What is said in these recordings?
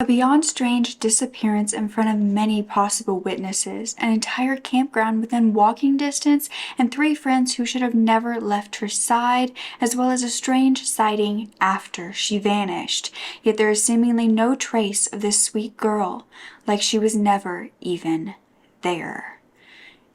beyond strange disappearance in front of many possible witnesses, an entire campground within walking distance, and 3 friends who should have never left her side, as well as a strange sighting after she vanished. Yet there is seemingly no trace of this sweet girl, like she was never even there.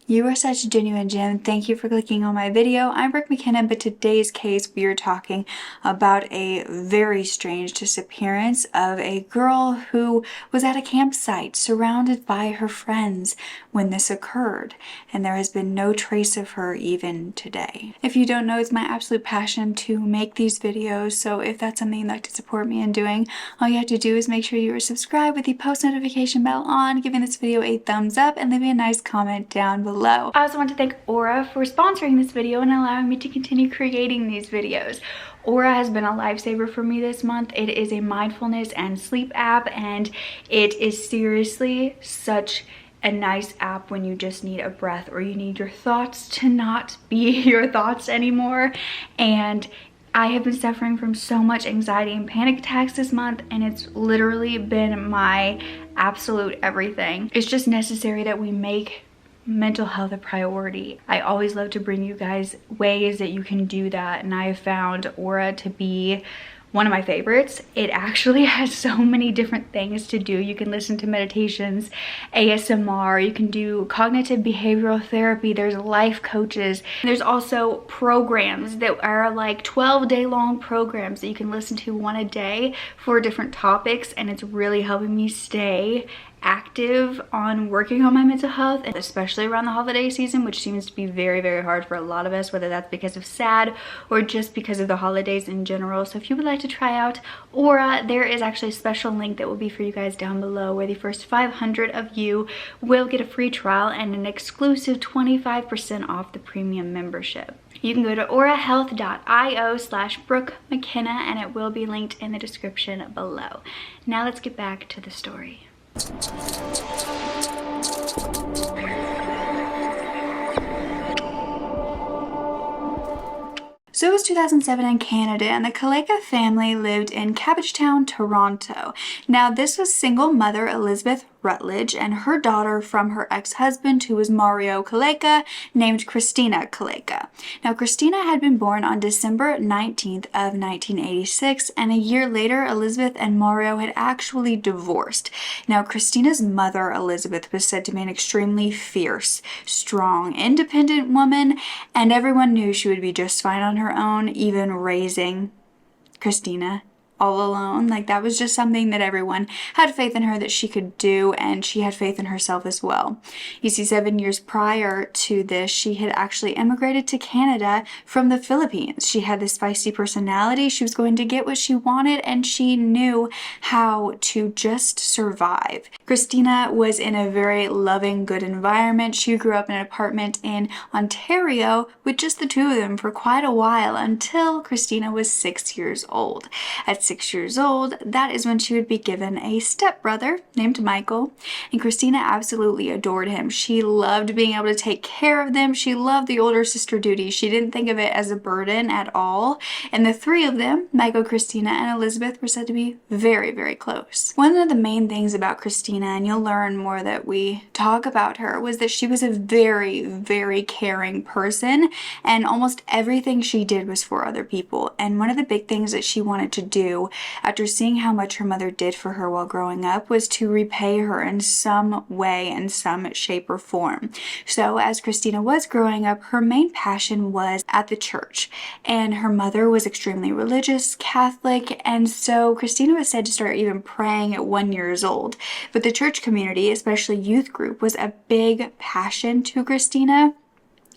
You are such a genuine gem. Thank you for clicking on my video. I'm Brooke Mckenna, but today's case we are talking about a very strange disappearance of a girl who was at a campsite surrounded by her friends when this occurred, and there has been no trace of her even today. If you don't know, it's my absolute passion to make these videos, so if that's something you'd like to support me in doing, all you have to do is make sure you are subscribed with the post notification bell on, giving this video a thumbs up, and leaving a nice comment down below. I also want to thank Aura for sponsoring this video and allowing me to continue creating these videos. Aura has been a lifesaver for me this month. It is a mindfulness and sleep app, and it is seriously such a nice app when you just need a breath or you need your thoughts to not be your thoughts anymore. And I have been suffering from so much anxiety and panic attacks this month, and it's literally been my absolute everything. It's just necessary that we make mental health a priority. I always love to bring you guys ways that you can do that, and I have found Aura to be one of my favorites. It actually has so many different things to do. You can listen to meditations, ASMR, you can do cognitive behavioral therapy, there's life coaches. There's also programs that are like 12-day long programs that you can listen to one a day for different topics, and it's really helping me stay active on working on my mental health, and especially around the holiday season, which seems to be very, very hard for a lot of us, whether that's because of SAD or just because of the holidays in general. So if you would like to try out Aura, there is actually a special link that will be for you guys down below, where the first 500 of you will get a free trial and an exclusive 25% off the premium membership. You can go to aurahealth.io/Brooke Mckenna, and it will be linked in the description below. Now let's get back to the story. So it was 2007 in Canada, and the Calayca family lived in Cabbagetown, Toronto. Now this was single mother Elizabeth Rutledge and her daughter from her ex-husband, who was Mario Calayca, named Christina Calayca. Now Christina had been born on December 19th of 1986, and a year later Elizabeth and Mario had actually divorced. Now Christina's mother, Elizabeth, was said to be an extremely fierce, strong, independent woman, and everyone knew she would be just fine on her own, even raising Christina all alone. Like, that was just something that everyone had faith in her that she could do, and she had faith in herself as well. You see, 7 years prior to this, she had actually immigrated to Canada from the Philippines. She had this feisty personality. She was going to get what she wanted, and she knew how to just survive. Christina was in a very loving, good environment. She grew up in an apartment in Ontario with just the two of them for quite a while, until Christina was 6 years old. At 6 years old, that is when she would be given a stepbrother named Michael, and Christina absolutely adored him. She loved being able to take care of them. She loved the older sister duty. She didn't think of it as a burden at all, and the three of them, Michael, Christina, and Elizabeth, were said to be very, very close. One of the main things about Christina, and you'll learn more that we talk about her, was that she was a very, very caring person, and almost everything she did was for other people. And one of the big things that she wanted to do after seeing how much her mother did for her while growing up was to repay her in some way, in some shape or form. So as Christina was growing up, her main passion was at the church, and her mother was extremely religious, Catholic, and so Christina was said to start even praying at 1 year old. But the church community, especially youth group, was a big passion to Christina.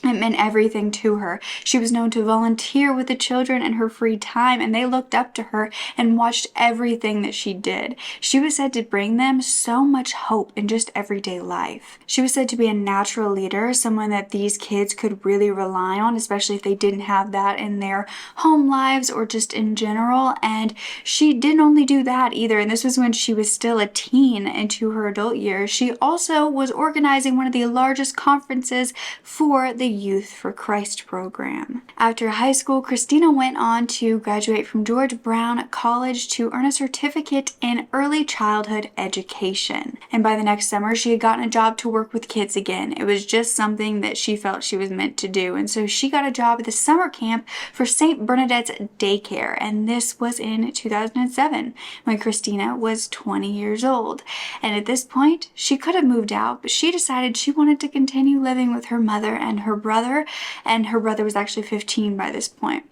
It meant everything to her. She was known to volunteer with the children in her free time, and they looked up to her and watched everything that she did. She was said to bring them so much hope in just everyday life. She was said to be a natural leader, someone that these kids could really rely on, especially if they didn't have that in their home lives or just in general. And she didn't only do that either, and this was when she was still a teen into her adult years. She also was organizing one of the largest conferences for the Youth for Christ program. After high school, Christina went on to graduate from George Brown College to earn a certificate in early childhood education. And by the next summer, she had gotten a job to work with kids again. It was just something that she felt she was meant to do. And so she got a job at the summer camp for St. Bernadette's Daycare. And this was in 2007 when Christina was 20 years old. And at this point, she could have moved out, but she decided she wanted to continue living with her mother and her brother was actually 15 by this point.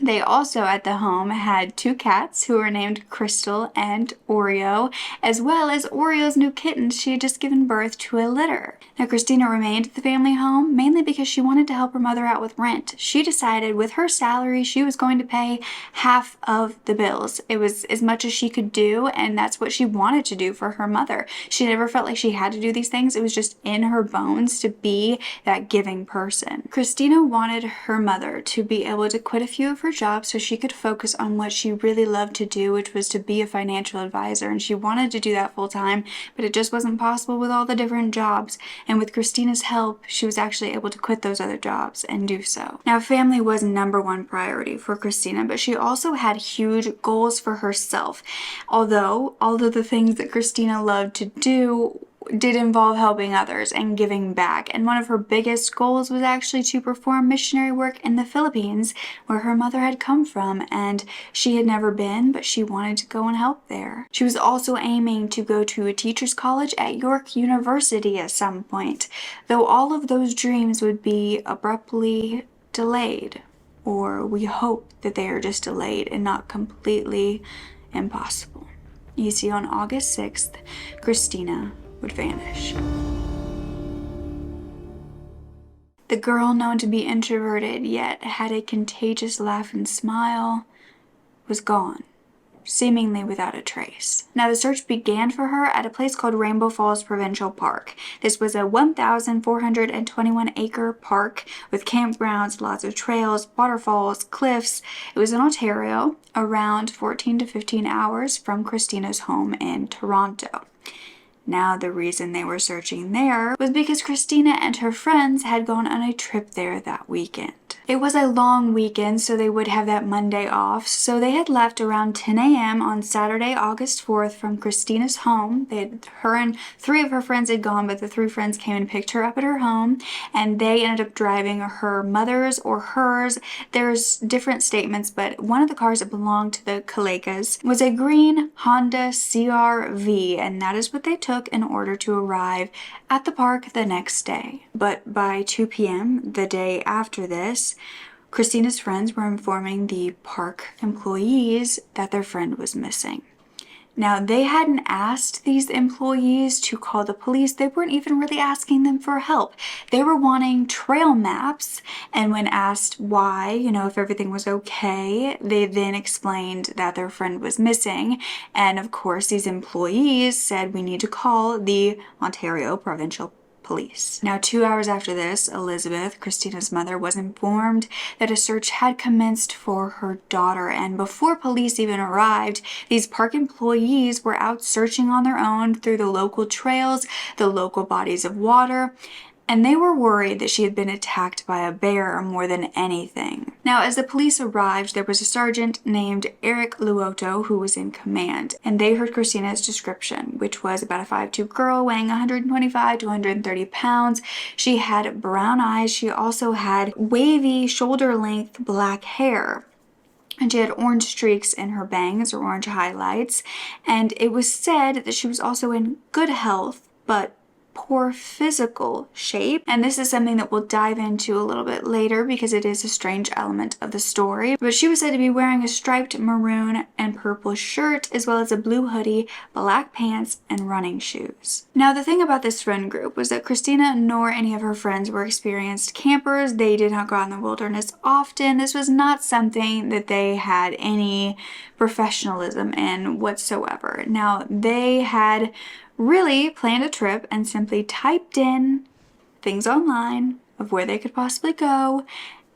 They also at the home had 2 cats who were named Crystal and Oreo, as well as Oreo's new kittens she had just given birth to a litter. Now Christina remained at the family home mainly because she wanted to help her mother out with rent. She decided with her salary she was going to pay half of the bills. It was as much as she could do, and that's what she wanted to do for her mother. She never felt like she had to do these things. It was just in her bones to be that giving person. Christina wanted her mother to be able to quit a few of her job so she could focus on what she really loved to do, which was to be a financial advisor, and she wanted to do that full time, but it just wasn't possible with all the different jobs. And with Christina's help, she was actually able to quit those other jobs and do so. Now, family was #1 priority for Christina, but she also had huge goals for herself. Although all of the things that Christina loved to do did involve helping others and giving back, and one of her biggest goals was actually to perform missionary work in the Philippines, where her mother had come from, and she had never been, but she wanted to go and help there. She was also aiming to go to a teacher's college at York University at some point, though all of those dreams would be abruptly delayed, or we hope that they are just delayed and not completely impossible. You see, on August 6th, Christina would vanish. The girl, known to be introverted yet had a contagious laugh and smile, was gone, seemingly without a trace. Now the search began for her at a place called Rainbow Falls Provincial Park. This was a 1,421-acre park with campgrounds, lots of trails, waterfalls, cliffs. It was in Ontario, around 14 to 15 hours from Christina's home in Toronto. Now, the reason they were searching there was because Christina and her friends had gone on a trip there that weekend. It was a long weekend, so they would have that Monday off, so they had left around 10 a.m. on Saturday, August 4th from Christina's home. Her and 3 of her friends had gone, but the 3 friends came and picked her up at her home, and they ended up driving her mother's or hers. There's different statements, but one of the cars that belonged to the Calaycas was a green Honda CR-V, and that is what they took in order to arrive at the park the next day. But by 2 p.m. the day after this, Christina's friends were informing the park employees that their friend was missing. Now, they hadn't asked these employees to call the police. They weren't even really asking them for help. They were wanting trail maps, and when asked why, if everything was okay, they then explained that their friend was missing. And of course, these employees said, we need to call the Ontario Provincial Police. Now, 2 hours after this, Elizabeth, Christina's mother, was informed that a search had commenced for her daughter, and before police even arrived, these park employees were out searching on their own through the local trails, the local bodies of water, and they were worried that she had been attacked by a bear more than anything. Now, as the police arrived, there was a sergeant named Eric Luoto who was in command, and they heard Christina's description, which was about a 5'2" girl weighing 125 to 130 pounds. She had brown eyes. She also had wavy, shoulder-length black hair. And she had orange streaks in her bangs, or orange highlights. And it was said that she was also in good health, but poor physical shape. And this is something that we'll dive into a little bit later because it is a strange element of the story. But she was said to be wearing a striped maroon and purple shirt, as well as a blue hoodie, black pants, and running shoes. Now, the thing about this friend group was that Christina nor any of her friends were experienced campers. They did not go out in the wilderness often. This was not something that they had any professionalism in whatsoever. Now, they had really planned a trip and simply typed in things online of where they could possibly go,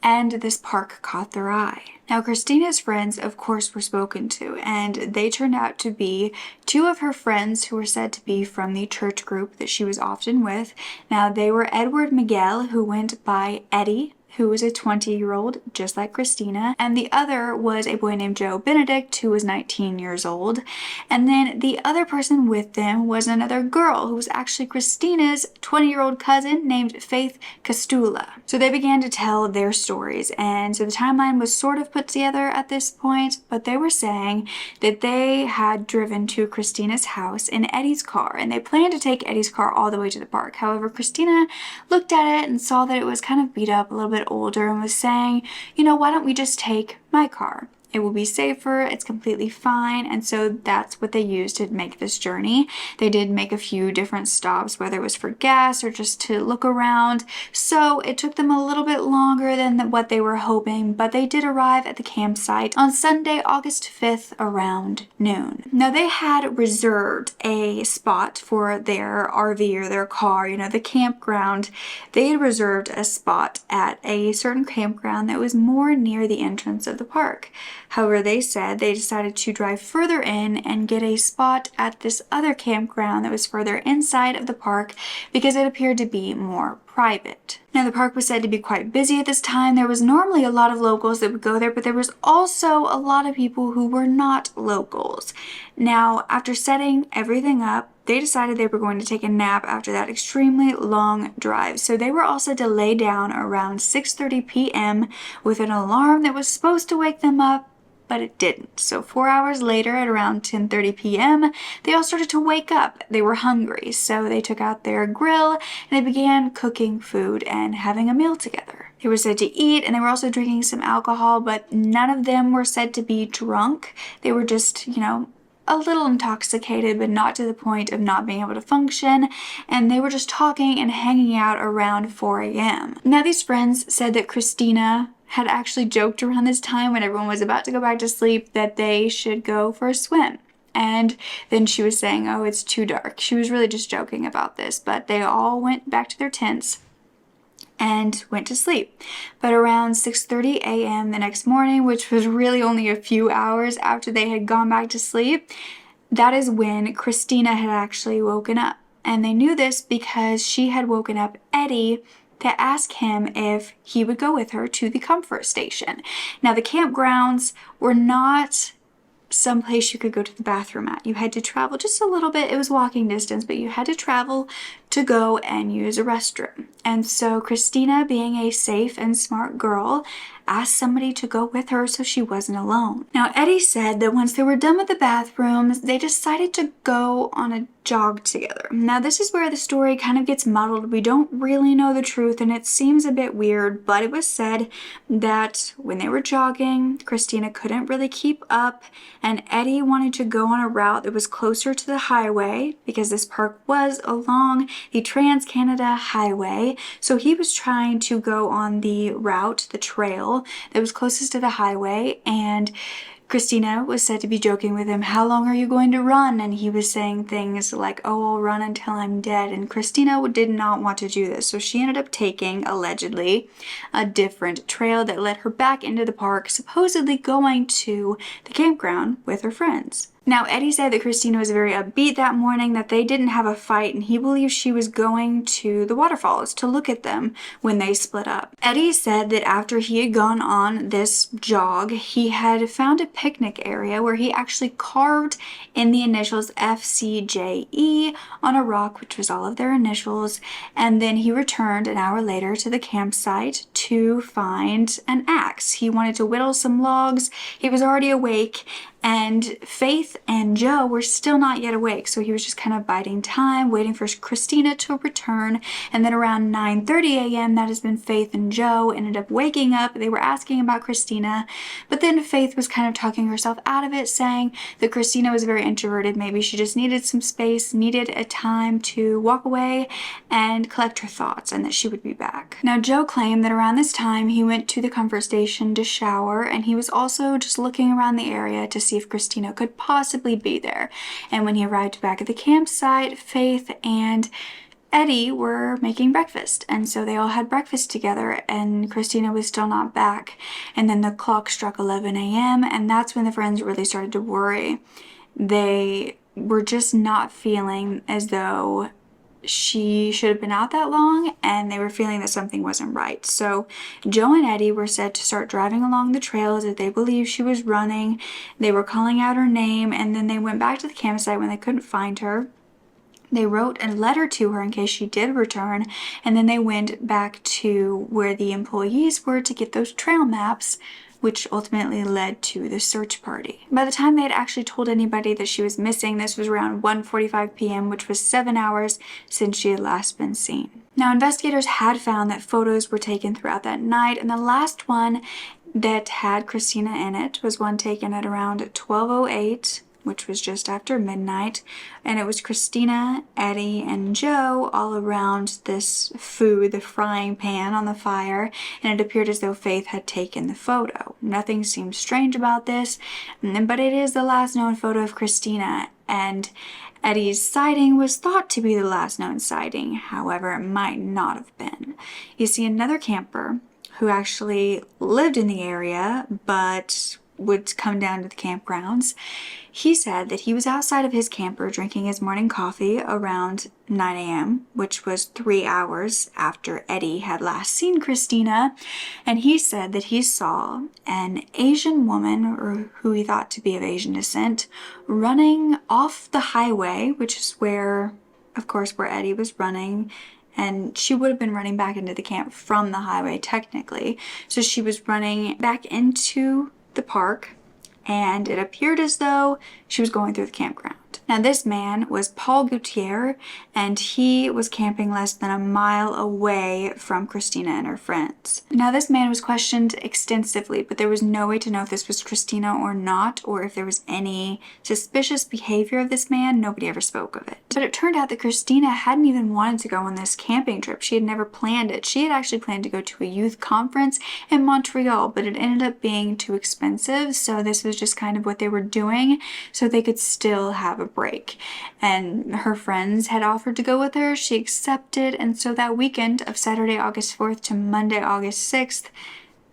and this park caught their eye. Now, Christina's friends, of course, were spoken to, and they turned out to be two of her friends who were said to be from the church group that she was often with. Now, they were Edward Miguel, who went by Eddie, who was a 20-year-old, just like Christina, and the other was a boy named Joe Benedict, who was 19 years old. And then the other person with them was another girl, who was actually Christina's 20-year-old cousin named Faith Castula. So they began to tell their stories, and so the timeline was sort of put together at this point, but they were saying that they had driven to Christina's house in Eddie's car, and they planned to take Eddie's car all the way to the park. However, Christina looked at it and saw that it was kind of beat up, a little bit older, and was saying, you know, why don't we just take my car? It will be safer, it's completely fine. And so that's what they used to make this journey. They did make a few different stops, whether it was for gas or just to look around. So it took them a little bit longer than what they were hoping, but they did arrive at the campsite on Sunday, August 5th around noon. Now they had reserved a spot for their RV or their car, you know, the campground. They had reserved a spot at a certain campground that was more near the entrance of the park. However, they said they decided to drive further in and get a spot at this other campground that was further inside of the park because it appeared to be more private. Now, the park was said to be quite busy at this time. There was normally a lot of locals that would go there, but there was also a lot of people who were not locals. Now, after setting everything up, they decided they were going to take a nap after that extremely long drive. So they were also to lay down around 6:30 p.m. with an alarm that was supposed to wake them up, but it didn't. So 4 hours later at around 10:30 p.m., they all started to wake up. They were hungry, so they took out their grill and they began cooking food and having a meal together. They were said to eat, and they were also drinking some alcohol, but none of them were said to be drunk. They were just, you know, a little intoxicated, but not to the point of not being able to function, and they were just talking and hanging out around 4 a.m. Now, these friends said that Christina had actually joked around this time when everyone was about to go back to sleep that they should go for a swim. And then she was saying, oh, it's too dark. She was really just joking about this, but they all went back to their tents and went to sleep. But around 6:30 a.m. the next morning, which was really only a few hours after they had gone back to sleep, that is when Christina had actually woken up. And they knew this because she had woken up Eddie to ask him if he would go with her to the comfort station. Now, the campgrounds were not someplace you could go to the bathroom at. You had to travel just a little bit. It was walking distance, but you had to travel to go and use a restroom. And so Christina, being a safe and smart girl, asked somebody to go with her so she wasn't alone. Now, Eddie said that once they were done with the bathrooms, they decided to go on a jog together. Now, this is where the story kind of gets muddled. We don't really know the truth, and it seems a bit weird, but it was said that when they were jogging, Christina couldn't really keep up, and Eddie wanted to go on a route that was closer to the highway because this park was along the Trans-Canada Highway. So he was trying to go on the route, the trail that was closest to the highway, and Christina was said to be joking with him, how long are you going to run? And he was saying things like, oh, I'll run until I'm dead. And Christina did not want to do this. So she ended up taking, allegedly, a different trail that led her back into the park, supposedly going to the campground with her friends. Now, Eddie said that Christina was very upbeat that morning, that they didn't have a fight, and he believed she was going to the waterfalls to look at them when they split up. Eddie said that after he had gone on this jog, he had found a picnic area where he actually carved in the initials FCJE on a rock, which was all of their initials, and then he returned an hour later to the campsite to find an axe. He wanted to whittle some logs. He was already awake, and Faith and Joe were still not yet awake, so he was just kind of biding time, waiting for Christina to return. And then around 9:30 a.m., that is when Faith and Joe ended up waking up. They were asking about Christina, but then Faith was kind of talking herself out of it, saying that Christina was very introverted. Maybe she just needed some space, needed a time to walk away and collect her thoughts, and that she would be back. Now, Joe claimed that around this time, he went to the comfort station to shower, and he was also just looking around the area to see if Christina could possibly be there. And when he arrived back at the campsite, Faith and Eddie were making breakfast, and so they all had breakfast together, and Christina was still not back. And then the clock struck 11 a.m., and that's when the friends really started to worry. They were just not feeling as though she should have been out that long, and they were feeling that something wasn't right. So Joe and Eddie were said to start driving along the trails that they believed she was running. They were calling out her name, and then they went back to the campsite when they couldn't find her. They wrote a letter to her in case she did return, and then they went back to where the employees were to get those trail maps, which ultimately led to the search party. By the time they had actually told anybody that she was missing, this was around 1:45 p.m., which was 7 hours since she had last been seen. Now, investigators had found that photos were taken throughout that night, and the last one that had Christina in it was one taken at around 12:08, which was just after midnight, and it was Christina, Eddie, and Joe all around this food, the frying pan on the fire, and it appeared as though Faith had taken the photo. Nothing seemed strange about this, but it is the last known photo of Christina, and Eddie's sighting was thought to be the last known sighting. However, it might not have been. You see, another camper who actually lived in the area but would come down to the campgrounds, he said that he was outside of his camper drinking his morning coffee around 9 a.m., which was 3 hours after Eddie had last seen Christina, and he said that he saw an Asian woman, or who he thought to be of Asian descent, running off the highway, which is where, of course, where Eddie was running, and she would have been running back into the camp from the highway technically. So she was running back into the park, and it appeared as though she was going through the campground. Now, this man was Paul Gutierrez, and he was camping less than a mile away from Christina and her friends. Now, this man was questioned extensively, but there was no way to know if this was Christina or not, or if there was any suspicious behavior of this man. Nobody ever spoke of it. But it turned out that Christina hadn't even wanted to go on this camping trip. She had never planned it. She had actually planned to go to a youth conference in Montreal, but it ended up being too expensive, so this was just kind of what they were doing so they could still have a break. And her friends had offered to go with her. She accepted, and so that weekend of Saturday, August 4th to Monday, August 6th,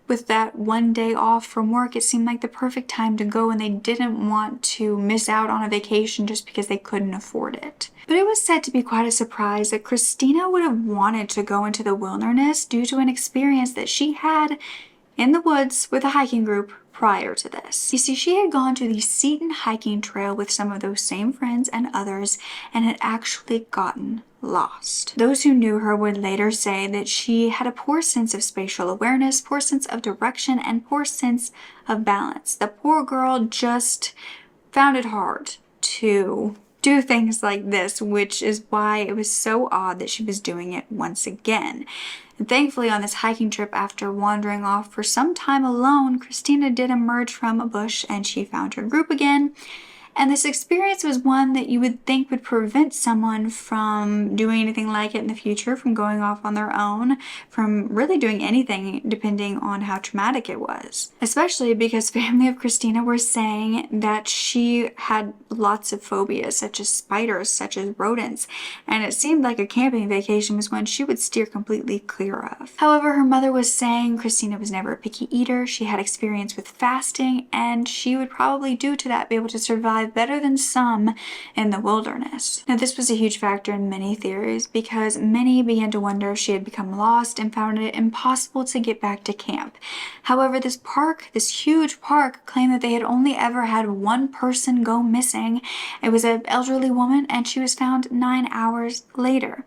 with that one day off from work, it seemed like the perfect time to go, and they didn't want to miss out on a vacation just because they couldn't afford it. But it was said to be quite a surprise that Christina would have wanted to go into the wilderness due to an experience that she had in the woods with a hiking group prior to this. You see, she had gone to the Seton hiking trail with some of those same friends and others, and had actually gotten lost. Those who knew her would later say that she had a poor sense of spatial awareness, poor sense of direction, and poor sense of balance. The poor girl just found it hard to do things like this, which is why it was so odd that she was doing it once again. And thankfully, on this hiking trip, after wandering off for some time alone, Christina did emerge from a bush and she found her group again. And this experience was one that you would think would prevent someone from doing anything like it in the future, from going off on their own, from really doing anything depending on how traumatic it was. Especially because family of Christina were saying that she had lots of phobias, such as spiders, such as rodents, and it seemed like a camping vacation was one she would steer completely clear of. However, her mother was saying Christina was never a picky eater, she had experience with fasting, and she would probably, due to that, be able to survive better than some in the wilderness. Now, this was a huge factor in many theories because many began to wonder if she had become lost and found it impossible to get back to camp. However, this park, this huge park, claimed that they had only ever had one person go missing. It was an elderly woman, and she was found 9 hours later.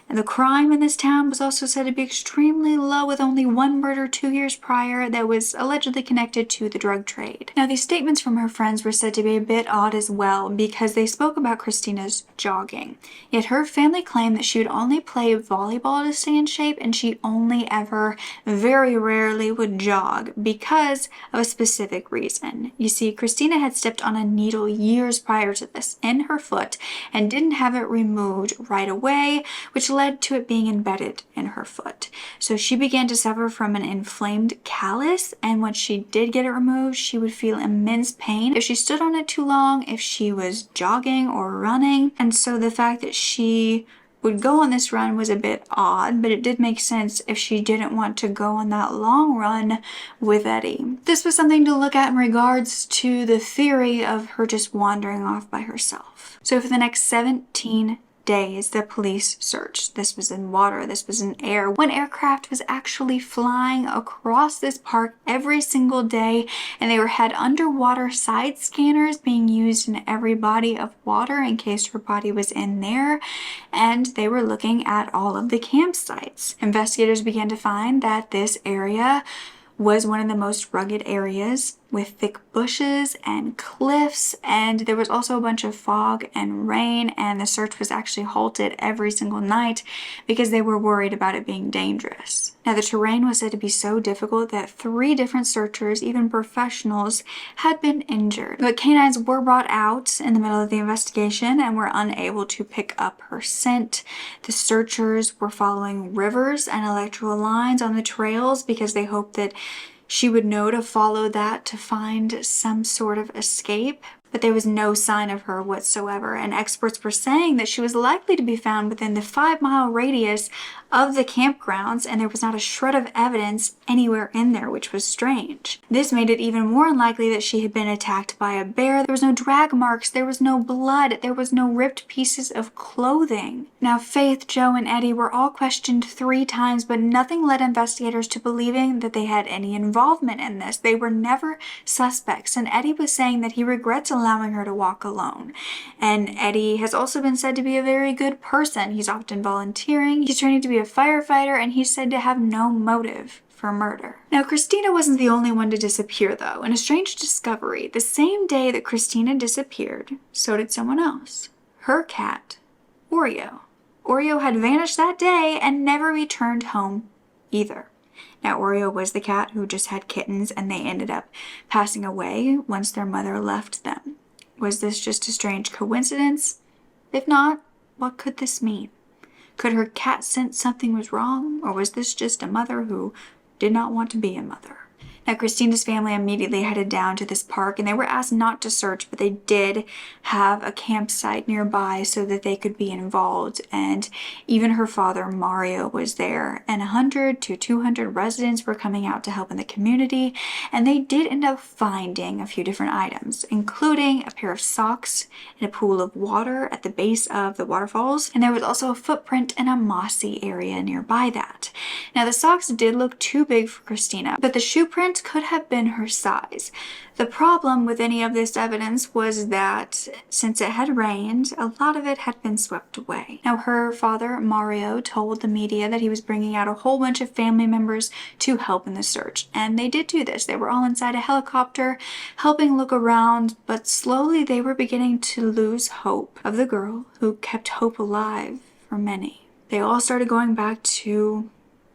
And the crime in this town was also said to be extremely low, with only one murder 2 years prior that was allegedly connected to the drug trade. Now, these statements from her friends were said to be a bit odd as well because they spoke about Christina's jogging. Yet her family claimed that she would only play volleyball to stay in shape, and she only ever, very rarely, would jog because of a specific reason. You see, Christina had stepped on a needle years prior to this in her foot and didn't have it removed right away, which led to it being embedded in her foot. So she began to suffer from an inflamed callus, and when she did get it removed, she would feel immense pain if she stood on it too long, if she was jogging or running. And so the fact that she would go on this run was a bit odd, but it did make sense if she didn't want to go on that long run with Eddie. This was something to look at in regards to the theory of her just wandering off by herself. So for the next 17 days, the police searched. This was in water, this was in air. One aircraft was actually flying across this park every single day, and they had underwater side scanners being used in every body of water in case her body was in there, and they were looking at all of the campsites. Investigators began to find that this area was one of the most rugged areas with thick bushes and cliffs, and there was also a bunch of fog and rain, and the search was actually halted every single night because they were worried about it being dangerous. Now, the terrain was said to be so difficult that 3 different searchers, even professionals, had been injured. But canines were brought out in the middle of the investigation and were unable to pick up her scent. The searchers were following rivers and electrical lines on the trails because they hoped that she would know to follow that to find some sort of escape, but there was no sign of her whatsoever, and experts were saying that she was likely to be found within the 5-mile radius of the campgrounds, and there was not a shred of evidence anywhere in there, which was strange. This made it even more unlikely that she had been attacked by a bear. There was no drag marks, there was no blood, there was no ripped pieces of clothing. Now, Faith, Joe, and Eddie were all questioned 3 times, but nothing led investigators to believing that they had any involvement in this. They were never suspects, and Eddie was saying that he regrets allowing her to walk alone. And Eddie has also been said to be a very good person. He's often volunteering, he's training to be a firefighter, and he's said to have no motive for murder. Now, Christina wasn't the only one to disappear, though. In a strange discovery, the same day that Christina disappeared, so did someone else. Her cat, Oreo. Oreo had vanished that day and never returned home either. Now, Oreo was the cat who just had kittens, and they ended up passing away once their mother left them. Was this just a strange coincidence? If not, what could this mean? Could her cat sense something was wrong, or was this just a mother who did not want to be a mother? Now, Christina's family immediately headed down to this park, and they were asked not to search, but they did have a campsite nearby so that they could be involved. And even her father, Mario, was there, and 100 to 200 residents were coming out to help in the community, and they did end up finding a few different items, including a pair of socks in a pool of water at the base of the waterfalls, and there was also a footprint in a mossy area nearby that. Now, the socks did look too big for Christina, but the shoe print could have been her size. The problem with any of this evidence was that since it had rained, a lot of it had been swept away. Now, her father, Mario, told the media that he was bringing out a whole bunch of family members to help in the search, and they did do this. They were all inside a helicopter helping look around, but slowly they were beginning to lose hope of the girl who kept hope alive for many. They all started going back to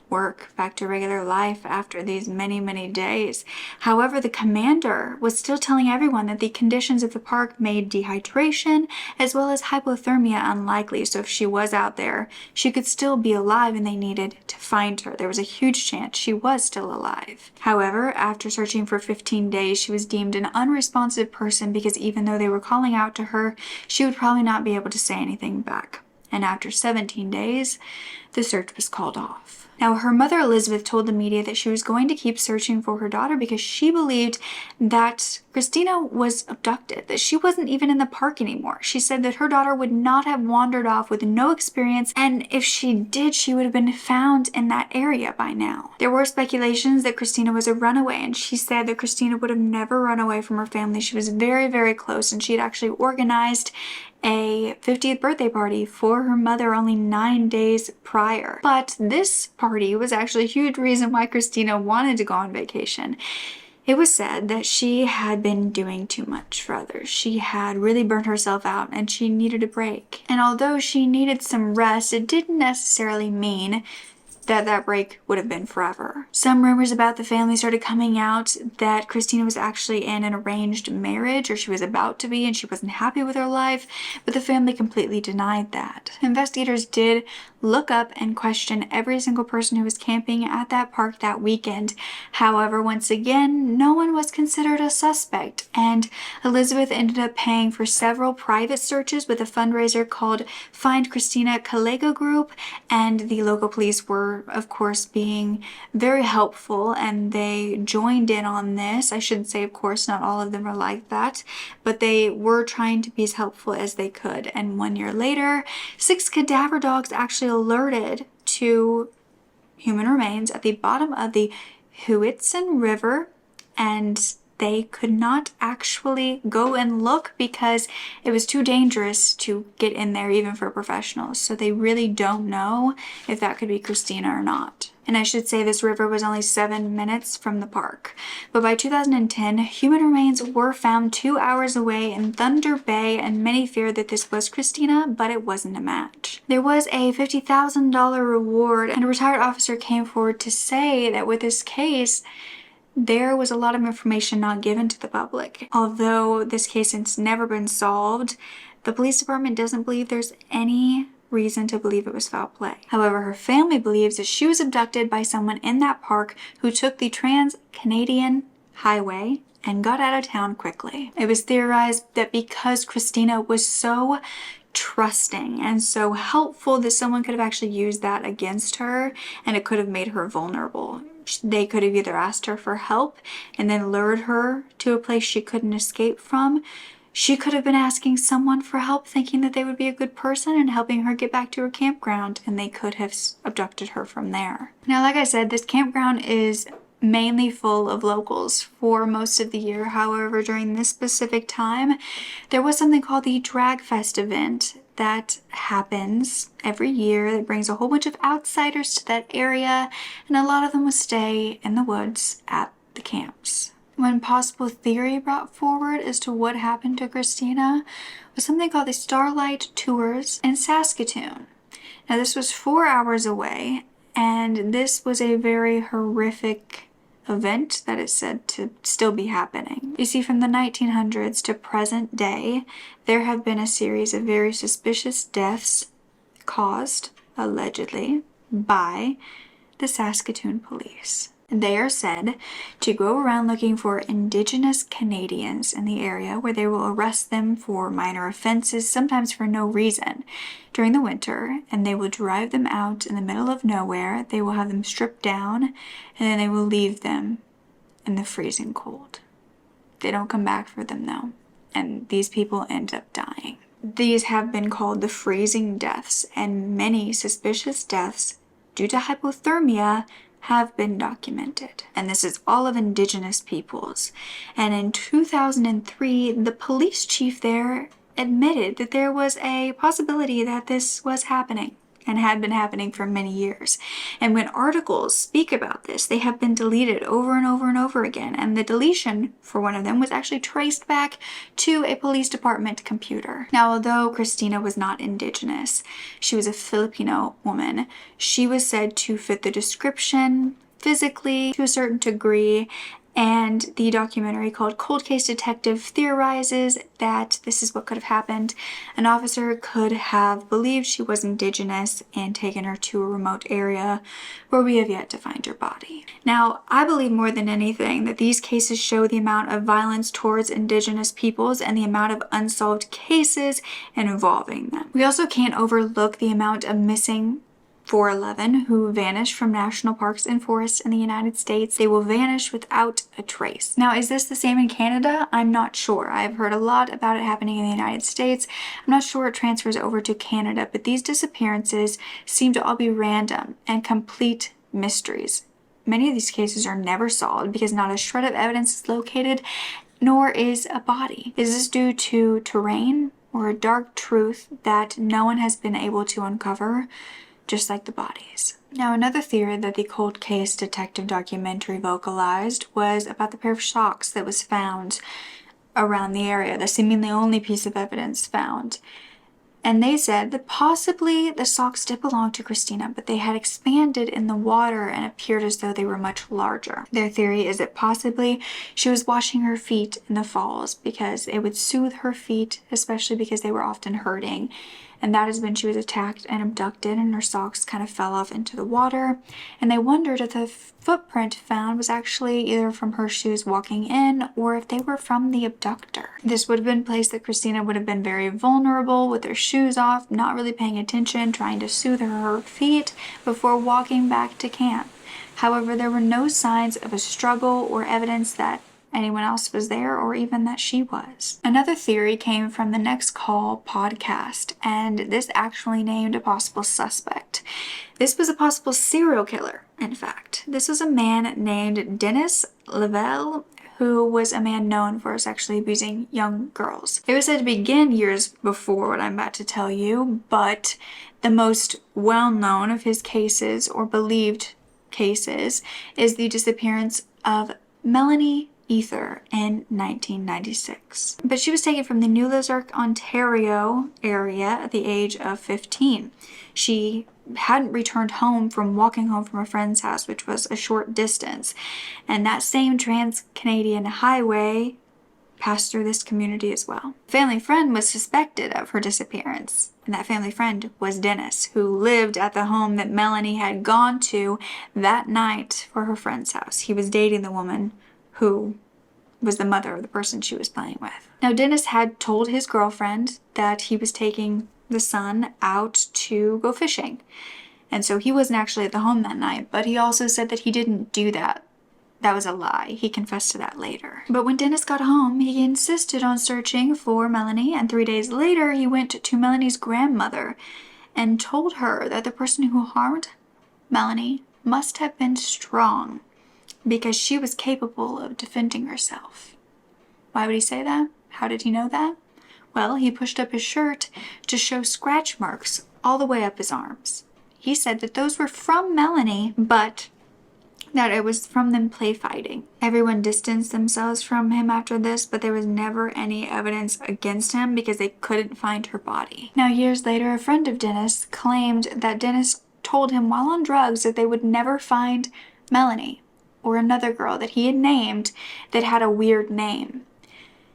work, back to regular life after these many days. However, the commander was still telling everyone that the conditions at the park made dehydration as well as hypothermia unlikely. So if she was out there, she could still be alive, and they needed to find her. There was a huge chance she was still alive. However, after searching for 15 days, she was deemed an unresponsive person because even though they were calling out to her, she would probably not be able to say anything back. And after 17 days, the search was called off. Now, her mother, Elizabeth, told the media that she was going to keep searching for her daughter because she believed that Christina was abducted, that she wasn't even in the park anymore. She said that her daughter would not have wandered off with no experience, and if she did, she would have been found in that area by now. There were speculations that Christina was a runaway, and she said that Christina would have never run away from her family. She was very close, and she had actually organized a 50th birthday party for her mother only 9 days prior. But this party was actually a huge reason why Christina wanted to go on vacation. It was said that she had been doing too much for others. She had really burnt herself out and she needed a break. And although she needed some rest, it didn't necessarily mean that break would have been forever. Some rumors about the family started coming out that Christina was actually in an arranged marriage, or she was about to be, and she wasn't happy with her life, but the family completely denied that. Investigators did look up and question every single person who was camping at that park that weekend. However, once again, no one was considered a suspect, and Elizabeth ended up paying for several private searches with a fundraiser called Find Christina Calayca Group, and the local police were, of course, being very helpful, and they joined in on this. I should say, of course, not all of them are like that, but they were trying to be as helpful as they could. And 1 year later, 6 cadaver dogs actually alerted to human remains at the bottom of the Huitson River, and they could not actually go and look because it was too dangerous to get in there even for professionals. So they really don't know if that could be Christina or not. And I should say this river was only 7 minutes from the park. But by 2010, human remains were found 2 hours away in Thunder Bay, and many feared that this was Christina, but it wasn't a match. There was a $50,000 reward, and a retired officer came forward to say that with this case, there was a lot of information not given to the public. Although this case has never been solved, the police department doesn't believe there's any reason to believe it was foul play. However, her family believes that she was abducted by someone in that park who took the Trans-Canadian Highway and got out of town quickly. It was theorized that because Christina was so trusting and so helpful, that someone could have actually used that against her, and it could have made her vulnerable. They could have either asked her for help and then lured her to a place she couldn't escape from. She could have been asking someone for help, thinking that they would be a good person and helping her get back to her campground, and they could have abducted her from there. Now, like I said, this campground is mainly full of locals for most of the year. However, during this specific time, there was something called the Drag Fest event that happens every year that brings a whole bunch of outsiders to that area, and a lot of them will stay in the woods at the camps. One possible theory brought forward as to what happened to Christina was something called the Starlight Tours in Saskatoon. Now, this was 4 hours away, and this was a very horrific event that is said to still be happening. You see, from the 1900s to present day, there have been a series of very suspicious deaths caused, allegedly, by the Saskatoon police. They are said to go around looking for Indigenous Canadians in the area, where they will arrest them for minor offenses, sometimes for no reason, during the winter, and they will drive them out in the middle of nowhere. They will have them stripped down, and then they will leave them in the freezing cold. They don't come back for them though, and these people end up dying. These have been called the freezing deaths, and many suspicious deaths due to hypothermia have been documented. And this is all of Indigenous peoples. And in 2003, the police chief there admitted that there was a possibility that this was happening and had been happening for many years. And when articles speak about this, they have been deleted over and over and over again. And the deletion for one of them was actually traced back to a police department computer. Now, although Christina was not Indigenous, she was a Filipino woman, she was said to fit the description physically to a certain degree. And the documentary called Cold Case Detective theorizes that this is what could have happened. An officer could have believed she was Indigenous and taken her to a remote area where we have yet to find her body. Now, I believe more than anything that these cases show the amount of violence towards Indigenous peoples and the amount of unsolved cases involving them. We also can't overlook the amount of missing 411 who vanish from national parks and forests in the United States. They will vanish without a trace. Now, is this the same in Canada? I'm not sure. I've heard a lot about it happening in the United States. I'm not sure it transfers over to Canada, but these disappearances seem to all be random and complete mysteries. Many of these cases are never solved because not a shred of evidence is located, nor is a body. Is this due to terrain or a dark truth that no one has been able to uncover? Just like the bodies. Now, another theory that the Cold Case Detective documentary vocalized was about the pair of socks that was found around the area, the seemingly only piece of evidence found. And they said that possibly the socks did belong to Christina, but they had expanded in the water and appeared as though they were much larger. Their theory is that possibly she was washing her feet in the falls because it would soothe her feet, especially because they were often hurting. And that is when she was attacked and abducted, and her socks kind of fell off into the water. And they wondered if the footprint found was actually either from her shoes walking in or if they were from the abductor. This would have been a place that Christina would have been very vulnerable with her shoes off, not really paying attention, trying to soothe her feet before walking back to camp. However, there were no signs of a struggle or evidence that anyone else was there or even that she was. Another theory came from the Next Call podcast, and this actually named a possible suspect. This was a possible serial killer, in fact. This was a man named Dennis Lavelle, who was a man known for sexually abusing young girls. It was said to begin years before what I'm about to tell you, but the most well-known of his cases, or believed cases, is the disappearance of Melanie Ether in 1996. But she was taken from the New Lizard, Ontario area at the age of 15. She hadn't returned home from walking home from a friend's house, which was a short distance. And that same Trans-Canadian highway passed through this community as well. A family friend was suspected of her disappearance. And that family friend was Dennis, who lived at the home that Melanie had gone to that night for her friend's house. He was dating the woman who was the mother of the person she was playing with. Now, Dennis had told his girlfriend that he was taking the son out to go fishing. And so he wasn't actually at the home that night, but he also said that he didn't do that. That was a lie. He confessed to that later. But when Dennis got home, he insisted on searching for Melanie, and 3 days later, he went to Melanie's grandmother and told her that the person who harmed Melanie must have been strong, because she was capable of defending herself. Why would he say that? How did he know that? Well, he pushed up his shirt to show scratch marks all the way up his arms. He said that those were from Melanie, but that it was from them play fighting. Everyone distanced themselves from him after this, but there was never any evidence against him because they couldn't find her body. Now, years later, a friend of Dennis claimed that Dennis told him while on drugs that they would never find Melanie, or another girl that he had named that had a weird name.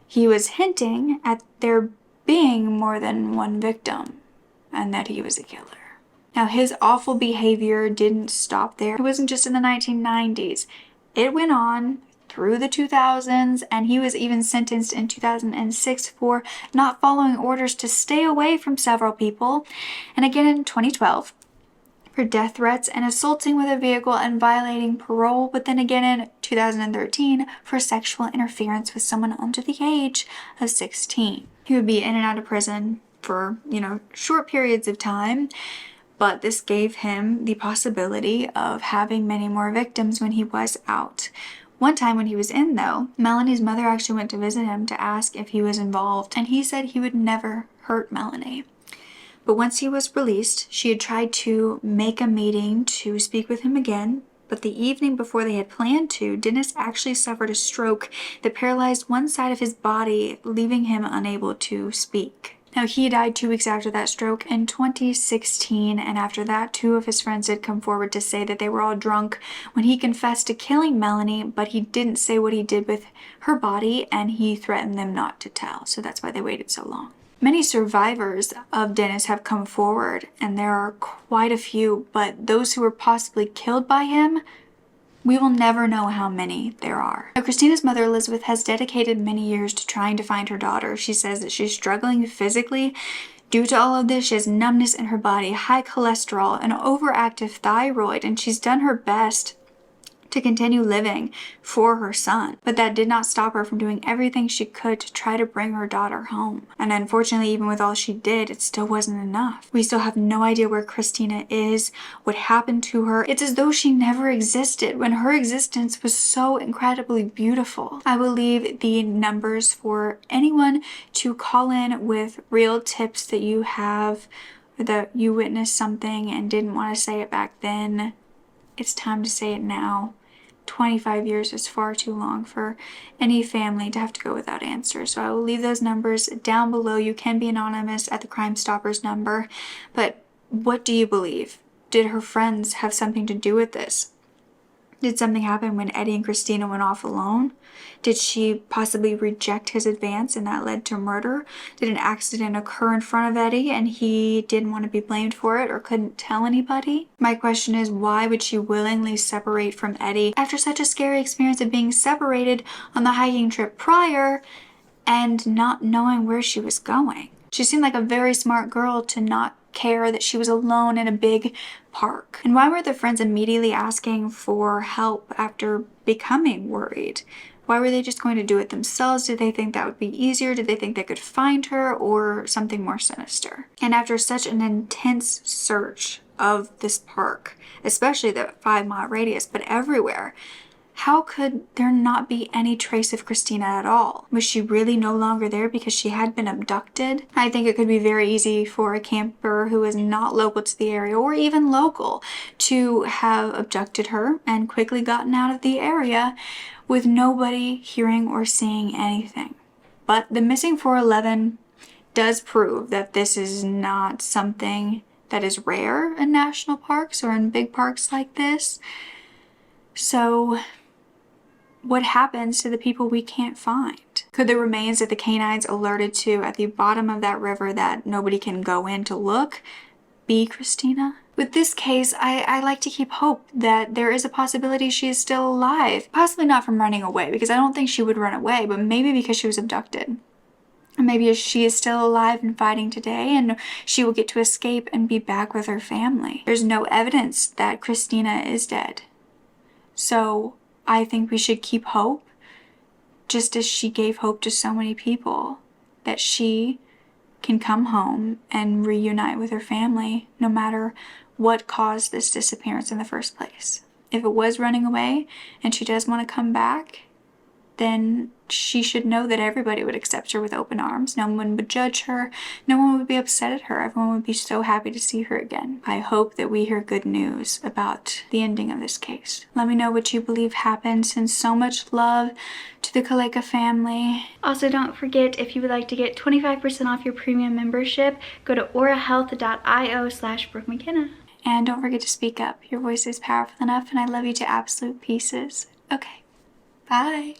He was hinting at there being more than one victim and that he was a killer. Now, his awful behavior didn't stop there. It wasn't just in the 1990s. It went on through the 2000s, and he was even sentenced in 2006 for not following orders to stay away from several people, and again in 2012 for death threats and assaulting with a vehicle and violating parole, but then again in 2013 for sexual interference with someone under the age of 16. He would be in and out of prison for, short periods of time, but this gave him the possibility of having many more victims when he was out. One time when he was in, though, Melanie's mother actually went to visit him to ask if he was involved, and he said he would never hurt Melanie. But once he was released, she had tried to make a meeting to speak with him again, but the evening before they had planned to, Dennis actually suffered a stroke that paralyzed one side of his body, leaving him unable to speak. Now, he died 2 weeks after that stroke in 2016, and after that, 2 of his friends had come forward to say that they were all drunk when he confessed to killing Melanie, but he didn't say what he did with her body, and he threatened them not to tell, so that's why they waited so long. Many survivors of Dennis have come forward, and there are quite a few, but those who were possibly killed by him, we will never know how many there are. Now, Christina's mother, Elizabeth, has dedicated many years to trying to find her daughter. She says that she's struggling physically. Due to all of this, she has numbness in her body, high cholesterol, an overactive thyroid, and she's done her best to continue living for her son. But that did not stop her from doing everything she could to try to bring her daughter home. And unfortunately, even with all she did, it still wasn't enough. We still have no idea where Christina is, what happened to her. It's as though she never existed when her existence was so incredibly beautiful. I will leave the numbers for anyone to call in with real tips that you have, that you witnessed something and didn't want to say it back then. It's time to say it now. 25 years is far too long for any family to have to go without answers. So I will leave those numbers down below. You can be anonymous at the Crime Stoppers number. But what do you believe? Did her friends have something to do with this? Did something happen when Eddie and Christina went off alone? Did she possibly reject his advance and that led to murder? Did an accident occur in front of Eddie and he didn't want to be blamed for it or couldn't tell anybody? My question is, why would she willingly separate from Eddie after such a scary experience of being separated on the hiking trip prior and not knowing where she was going? She seemed like a very smart girl to not care that she was alone in a big park. And why were the friends immediately asking for help after becoming worried? Why were they just going to do it themselves? Did they think that would be easier? Did they think they could find her, or something more sinister? And after such an intense search of this park, especially the 5-mile radius, but everywhere, how could there not be any trace of Christina at all? Was she really no longer there because she had been abducted? I think it could be very easy for a camper who is not local to the area or even local to have abducted her and quickly gotten out of the area with nobody hearing or seeing anything. But the missing 411 does prove that this is not something that is rare in national parks or in big parks like this. So what happens to the people we can't find? Could the remains that the canines alerted to at the bottom of that river that nobody can go in to look be Christina? With this case, I like to keep hope that there is a possibility she is still alive. Possibly not from running away, because I don't think she would run away, but maybe because she was abducted. And maybe she is still alive and fighting today, and she will get to escape and be back with her family. There's no evidence that Christina is dead. So I think we should keep hope, just as she gave hope to so many people, that she can come home and reunite with her family no matter what caused this disappearance in the first place. If it was running away and she does want to come back, then she should know that everybody would accept her with open arms. No one would judge her. No one would be upset at her. Everyone would be so happy to see her again. I hope that we hear good news about the ending of this case. Let me know what you believe happened. Send so much love to the Calayca family. Also, don't forget, if you would like to get 25% off your premium membership, go to aurahealth.io/Brooke Mckenna. And don't forget to speak up. Your voice is powerful enough, and I love you to absolute pieces. Okay, bye.